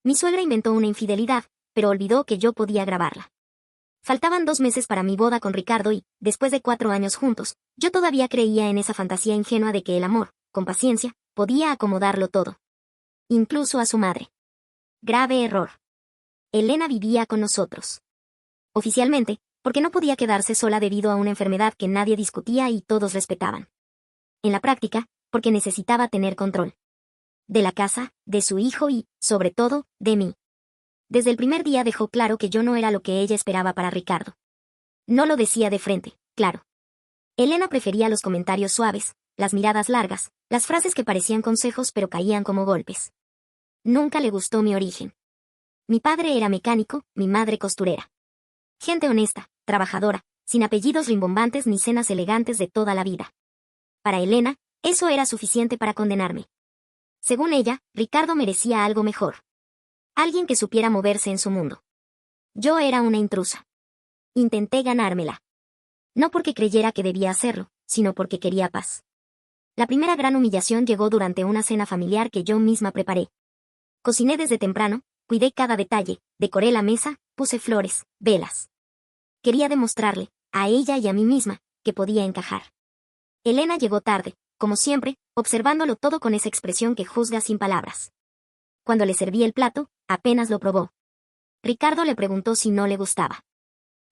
Mi suegra inventó una infidelidad, pero olvidó que yo podía grabarla. Faltaban 2 meses para mi boda con Ricardo y, después de 4 años juntos, yo todavía creía en esa fantasía ingenua de que el amor, con paciencia, podía acomodarlo todo. Incluso a su madre. Grave error. Elena vivía con nosotros. Oficialmente, porque no podía quedarse sola debido a una enfermedad que nadie discutía y todos respetaban. En la práctica, porque necesitaba tener control. De la casa, de su hijo y, sobre todo, de mí. Desde el primer día dejó claro que yo no era lo que ella esperaba para Ricardo. No lo decía de frente, claro. Elena prefería los comentarios suaves, las miradas largas, las frases que parecían consejos pero caían como golpes. Nunca le gustó mi origen. Mi padre era mecánico, mi madre costurera. Gente honesta, trabajadora, sin apellidos rimbombantes ni cenas elegantes de toda la vida. Para Elena, eso era suficiente para condenarme. Según ella, Ricardo merecía algo mejor. Alguien que supiera moverse en su mundo. Yo era una intrusa. Intenté ganármela. No porque creyera que debía hacerlo, sino porque quería paz. La primera gran humillación llegó durante una cena familiar que yo misma preparé. Cociné desde temprano, cuidé cada detalle, decoré la mesa, puse flores, velas. Quería demostrarle, a ella y a mí misma, que podía encajar. Elena llegó tarde, como siempre, observándolo todo con esa expresión que juzga sin palabras. Cuando le serví el plato, apenas lo probó. Ricardo le preguntó si no le gustaba.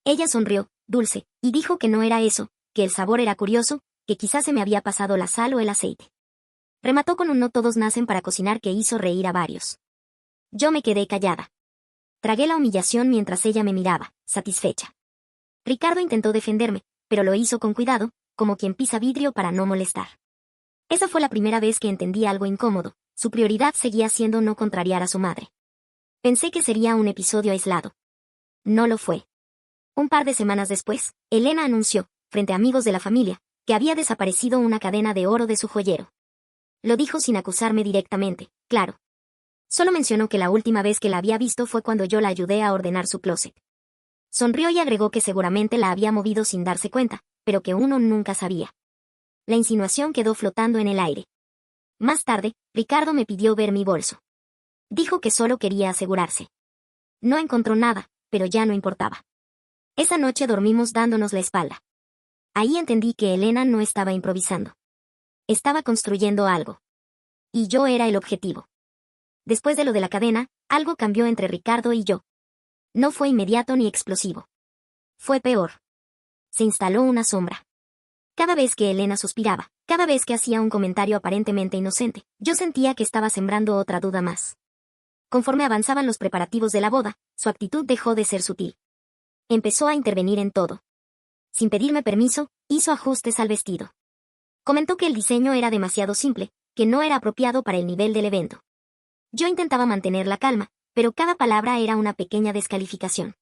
Ella sonrió, dulce, y dijo que no era eso, que el sabor era curioso, que quizás se me había pasado la sal o el aceite. Remató con un no todos nacen para cocinar que hizo reír a varios. Yo me quedé callada. Tragué la humillación mientras ella me miraba, satisfecha. Ricardo intentó defenderme, pero lo hizo con cuidado, como quien pisa vidrio para no molestar. Esa fue la primera vez que entendí algo incómodo, su prioridad seguía siendo no contrariar a su madre. Pensé que sería un episodio aislado. No lo fue. Un par de semanas después, Elena anunció, frente a amigos de la familia, que había desaparecido una cadena de oro de su joyero. Lo dijo sin acusarme directamente, claro. Solo mencionó que la última vez que la había visto fue cuando yo la ayudé a ordenar su closet. Sonrió y agregó que seguramente la había movido sin darse cuenta, pero que uno nunca sabía. La insinuación quedó flotando en el aire. Más tarde, Ricardo me pidió ver mi bolso. Dijo que solo quería asegurarse. No encontró nada, pero ya no importaba. Esa noche dormimos dándonos la espalda. Ahí entendí que Elena no estaba improvisando. Estaba construyendo algo. Y yo era el objetivo. Después de lo de la cadena, algo cambió entre Ricardo y yo. No fue inmediato ni explosivo. Fue peor. Se instaló una sombra. Cada vez que Elena suspiraba, cada vez que hacía un comentario aparentemente inocente, yo sentía que estaba sembrando otra duda más. Conforme avanzaban los preparativos de la boda, su actitud dejó de ser sutil. Empezó a intervenir en todo. Sin pedirme permiso, hizo ajustes al vestido. Comentó que el diseño era demasiado simple, que no era apropiado para el nivel del evento. Yo intentaba mantener la calma, pero cada palabra era una pequeña descalificación.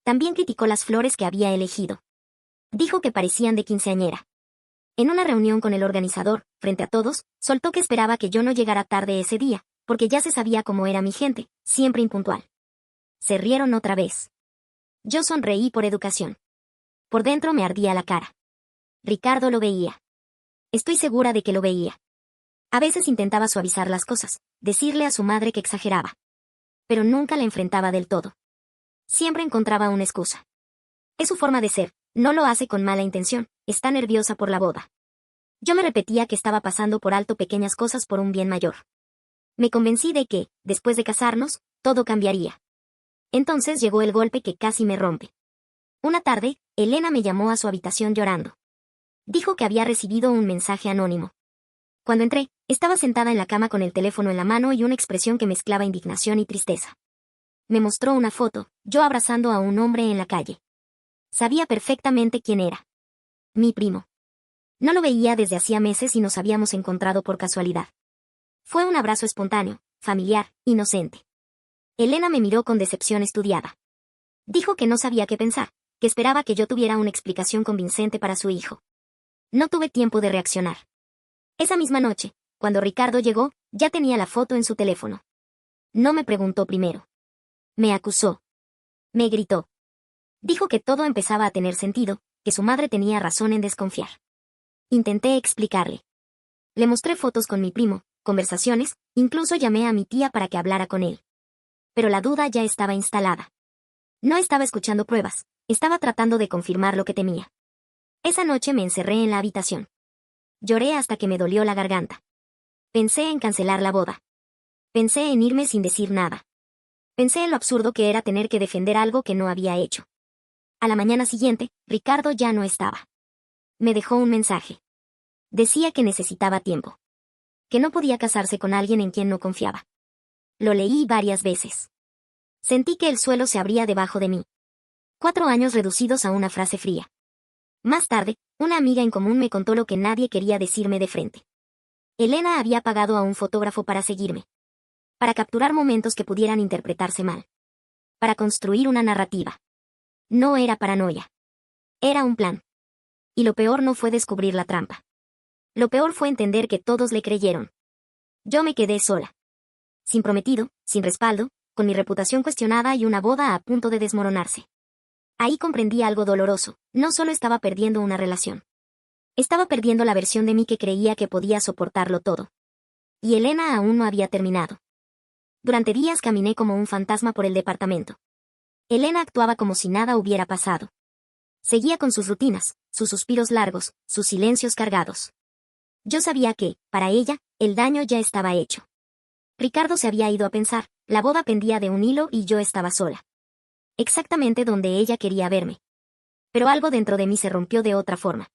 También criticó las flores que había elegido. Dijo que parecían de quinceañera. En una reunión con el organizador, frente a todos, soltó que esperaba que yo no llegara tarde ese día, porque ya se sabía cómo era mi gente, siempre impuntual. Se rieron otra vez. Yo sonreí por educación. Por dentro me ardía la cara. Ricardo lo veía. Estoy segura de que lo veía. A veces intentaba suavizar las cosas, decirle a su madre que exageraba. Pero nunca la enfrentaba del todo. Siempre encontraba una excusa. Es su forma de ser, no lo hace con mala intención, está nerviosa por la boda. Yo me repetía que estaba pasando por alto pequeñas cosas por un bien mayor. Me convencí de que, después de casarnos, todo cambiaría. Entonces llegó el golpe que casi me rompe. Una tarde, Elena me llamó a su habitación llorando. Dijo que había recibido un mensaje anónimo. Cuando entré, estaba sentada en la cama con el teléfono en la mano y una expresión que mezclaba indignación y tristeza. Me mostró una foto, yo abrazando a un hombre en la calle. Sabía perfectamente quién era. Mi primo. No lo veía desde hacía meses y nos habíamos encontrado por casualidad. Fue un abrazo espontáneo, familiar, inocente. Elena me miró con decepción estudiada. Dijo que no sabía qué pensar, que esperaba que yo tuviera una explicación convincente para su hijo. No tuve tiempo de reaccionar. Esa misma noche, cuando Ricardo llegó, ya tenía la foto en su teléfono. No me preguntó primero. Me acusó. Me gritó. Dijo que todo empezaba a tener sentido, que su madre tenía razón en desconfiar. Intenté explicarle. Le mostré fotos con mi primo, conversaciones, incluso llamé a mi tía para que hablara con él. Pero la duda ya estaba instalada. No estaba escuchando pruebas, estaba tratando de confirmar lo que temía. Esa noche me encerré en la habitación. Lloré hasta que me dolió la garganta. Pensé en cancelar la boda. Pensé en irme sin decir nada. Pensé en lo absurdo que era tener que defender algo que no había hecho. A la mañana siguiente, Ricardo ya no estaba. Me dejó un mensaje. Decía que necesitaba tiempo. Que no podía casarse con alguien en quien no confiaba. Lo leí varias veces. Sentí que el suelo se abría debajo de mí. 4 años reducidos a una frase fría. Más tarde, una amiga en común me contó lo que nadie quería decirme de frente. Elena había pagado a un fotógrafo para seguirme. Para capturar momentos que pudieran interpretarse mal. Para construir una narrativa. No era paranoia. Era un plan. Y lo peor no fue descubrir la trampa. Lo peor fue entender que todos le creyeron. Yo me quedé sola. Sin prometido, sin respaldo, con mi reputación cuestionada y una boda a punto de desmoronarse. Ahí comprendí algo doloroso, no solo estaba perdiendo una relación. Estaba perdiendo la versión de mí que creía que podía soportarlo todo. Y Elena aún no había terminado. Durante días caminé como un fantasma por el departamento. Elena actuaba como si nada hubiera pasado. Seguía con sus rutinas, sus suspiros largos, sus silencios cargados. Yo sabía que, para ella, el daño ya estaba hecho. Ricardo se había ido a pensar, la boda pendía de un hilo y yo estaba sola. Exactamente donde ella quería verme. Pero algo dentro de mí se rompió de otra forma.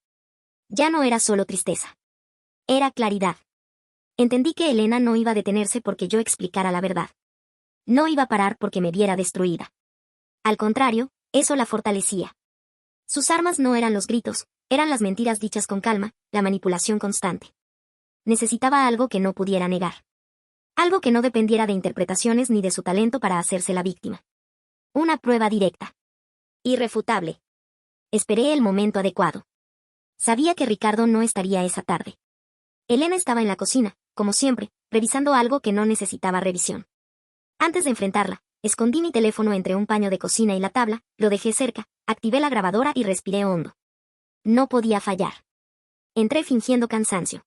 Ya no era solo tristeza. Era claridad. Entendí que Elena no iba a detenerse porque yo explicara la verdad. No iba a parar porque me viera destruida. Al contrario, eso la fortalecía. Sus armas no eran los gritos, eran las mentiras dichas con calma, la manipulación constante. Necesitaba algo que no pudiera negar. Algo que no dependiera de interpretaciones ni de su talento para hacerse la víctima. Una prueba directa. Irrefutable. Esperé el momento adecuado. Sabía que Ricardo no estaría esa tarde. Elena estaba en la cocina, como siempre, revisando algo que no necesitaba revisión. Antes de enfrentarla, escondí mi teléfono entre un paño de cocina y la tabla, lo dejé cerca, activé la grabadora y respiré hondo. No podía fallar. Entré fingiendo cansancio.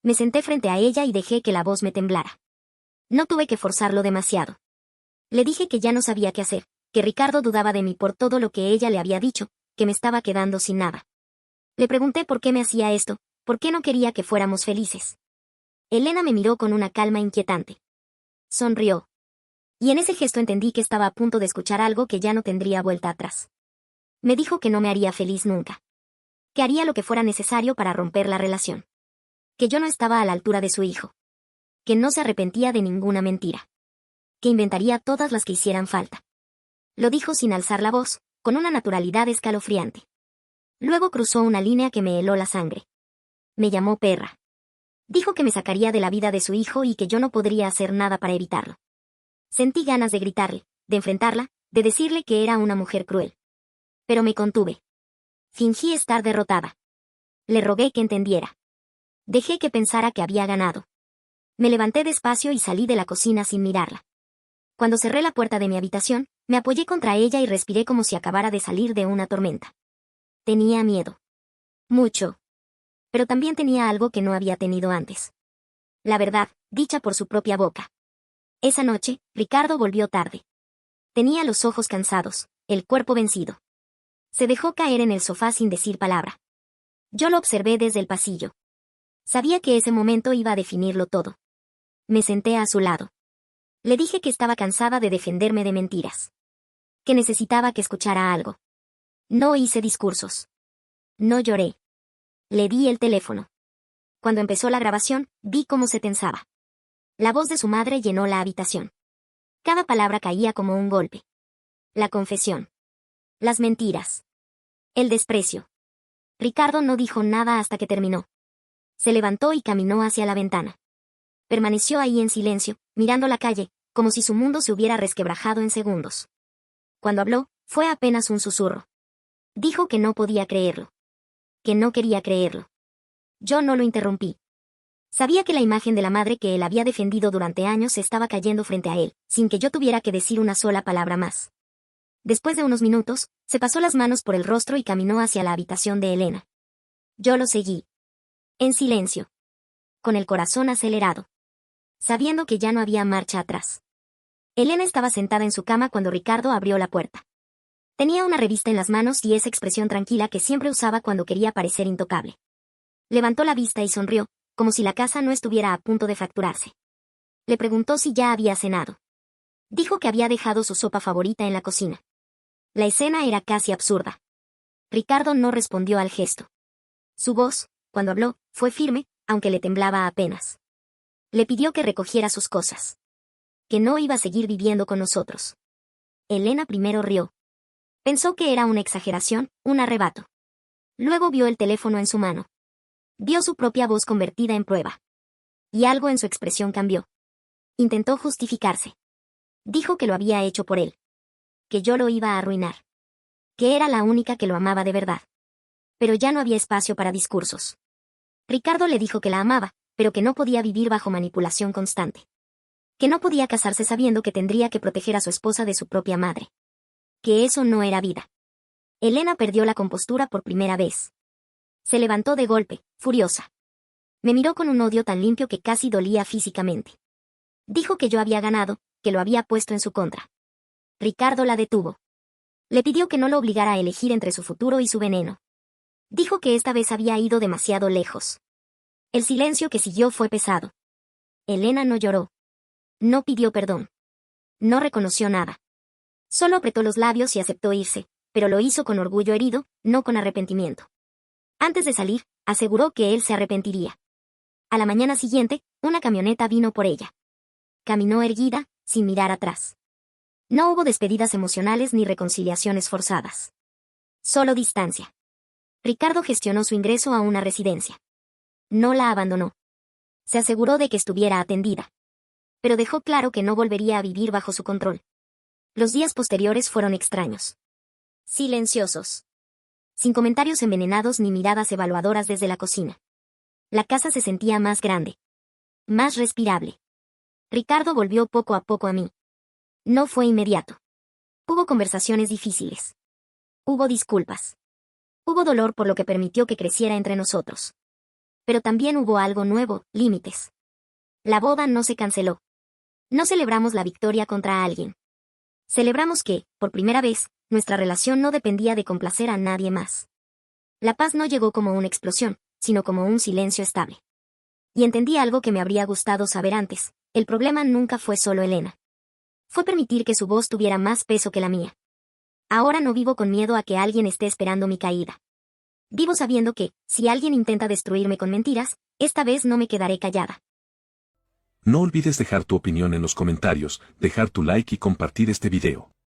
Me senté frente a ella y dejé que la voz me temblara. No tuve que forzarlo demasiado. Le dije que ya no sabía qué hacer, que Ricardo dudaba de mí por todo lo que ella le había dicho, que me estaba quedando sin nada. Le pregunté por qué me hacía esto, por qué no quería que fuéramos felices. Elena me miró con una calma inquietante. Sonrió. Y en ese gesto entendí que estaba a punto de escuchar algo que ya no tendría vuelta atrás. Me dijo que no me haría feliz nunca. Que haría lo que fuera necesario para romper la relación. Que yo no estaba a la altura de su hijo. Que no se arrepentía de ninguna mentira. Que inventaría todas las que hicieran falta. Lo dijo sin alzar la voz, con una naturalidad escalofriante. Luego cruzó una línea que me heló la sangre. Me llamó perra. Dijo que me sacaría de la vida de su hijo y que yo no podría hacer nada para evitarlo. Sentí ganas de gritarle, de enfrentarla, de decirle que era una mujer cruel. Pero me contuve. Fingí estar derrotada. Le rogué que entendiera. Dejé que pensara que había ganado. Me levanté despacio y salí de la cocina sin mirarla. Cuando cerré la puerta de mi habitación, me apoyé contra ella y respiré como si acabara de salir de una tormenta. Tenía miedo. Mucho. Pero también tenía algo que no había tenido antes. La verdad, dicha por su propia boca. Esa noche, Ricardo volvió tarde. Tenía los ojos cansados, el cuerpo vencido. Se dejó caer en el sofá sin decir palabra. Yo lo observé desde el pasillo. Sabía que ese momento iba a definirlo todo. Me senté a su lado. Le dije que estaba cansada de defenderme de mentiras. Que necesitaba que escuchara algo. No hice discursos. No lloré. Le di el teléfono. Cuando empezó la grabación, vi cómo se tensaba. La voz de su madre llenó la habitación. Cada palabra caía como un golpe. La confesión. Las mentiras. El desprecio. Ricardo no dijo nada hasta que terminó. Se levantó y caminó hacia la ventana. Permaneció ahí en silencio, mirando la calle, como si su mundo se hubiera resquebrajado en segundos. Cuando habló, fue apenas un susurro. Dijo que no podía creerlo. Que no quería creerlo. Yo no lo interrumpí. Sabía que la imagen de la madre que él había defendido durante años se estaba cayendo frente a él, sin que yo tuviera que decir una sola palabra más. Después de unos minutos, se pasó las manos por el rostro y caminó hacia la habitación de Elena. Yo lo seguí. En silencio. Con el corazón acelerado. Sabiendo que ya no había marcha atrás. Elena estaba sentada en su cama cuando Ricardo abrió la puerta. Tenía una revista en las manos y esa expresión tranquila que siempre usaba cuando quería parecer intocable. Levantó la vista y sonrió, como si la casa no estuviera a punto de fracturarse. Le preguntó si ya había cenado. Dijo que había dejado su sopa favorita en la cocina. La escena era casi absurda. Ricardo no respondió al gesto. Su voz, cuando habló, fue firme, aunque le temblaba apenas. Le pidió que recogiera sus cosas. Que no iba a seguir viviendo con nosotros. Elena primero rió. Pensó que era una exageración, un arrebato. Luego vio el teléfono en su mano. Vio su propia voz convertida en prueba. Y algo en su expresión cambió. Intentó justificarse. Dijo que lo había hecho por él. Que yo lo iba a arruinar. Que era la única que lo amaba de verdad. Pero ya no había espacio para discursos. Ricardo le dijo que la amaba, pero que no podía vivir bajo manipulación constante. Que no podía casarse sabiendo que tendría que proteger a su esposa de su propia madre. Que eso no era vida. Elena perdió la compostura por primera vez. Se levantó de golpe, furiosa. Me miró con un odio tan limpio que casi dolía físicamente. Dijo que yo había ganado, que lo había puesto en su contra. Ricardo la detuvo. Le pidió que no lo obligara a elegir entre su futuro y su veneno. Dijo que esta vez había ido demasiado lejos. El silencio que siguió fue pesado. Elena no lloró. No pidió perdón. No reconoció nada. Solo apretó los labios y aceptó irse, pero lo hizo con orgullo herido, no con arrepentimiento. Antes de salir, aseguró que él se arrepentiría. A la mañana siguiente, una camioneta vino por ella. Caminó erguida, sin mirar atrás. No hubo despedidas emocionales ni reconciliaciones forzadas. Solo distancia. Ricardo gestionó su ingreso a una residencia. No la abandonó. Se aseguró de que estuviera atendida. Pero dejó claro que no volvería a vivir bajo su control. Los días posteriores fueron extraños. Silenciosos. Sin comentarios envenenados ni miradas evaluadoras desde la cocina. La casa se sentía más grande. Más respirable. Ricardo volvió poco a poco a mí. No fue inmediato. Hubo conversaciones difíciles. Hubo disculpas. Hubo dolor por lo que permitió que creciera entre nosotros. Pero también hubo algo nuevo, límites. La boda no se canceló. No celebramos la victoria contra alguien. Celebramos que, por primera vez, nuestra relación no dependía de complacer a nadie más. La paz no llegó como una explosión, sino como un silencio estable. Y entendí algo que me habría gustado saber antes: el problema nunca fue solo Elena. Fue permitir que su voz tuviera más peso que la mía. Ahora no vivo con miedo a que alguien esté esperando mi caída. Vivo sabiendo que, si alguien intenta destruirme con mentiras, esta vez no me quedaré callada. No olvides dejar tu opinión en los comentarios, dejar tu like y compartir este video.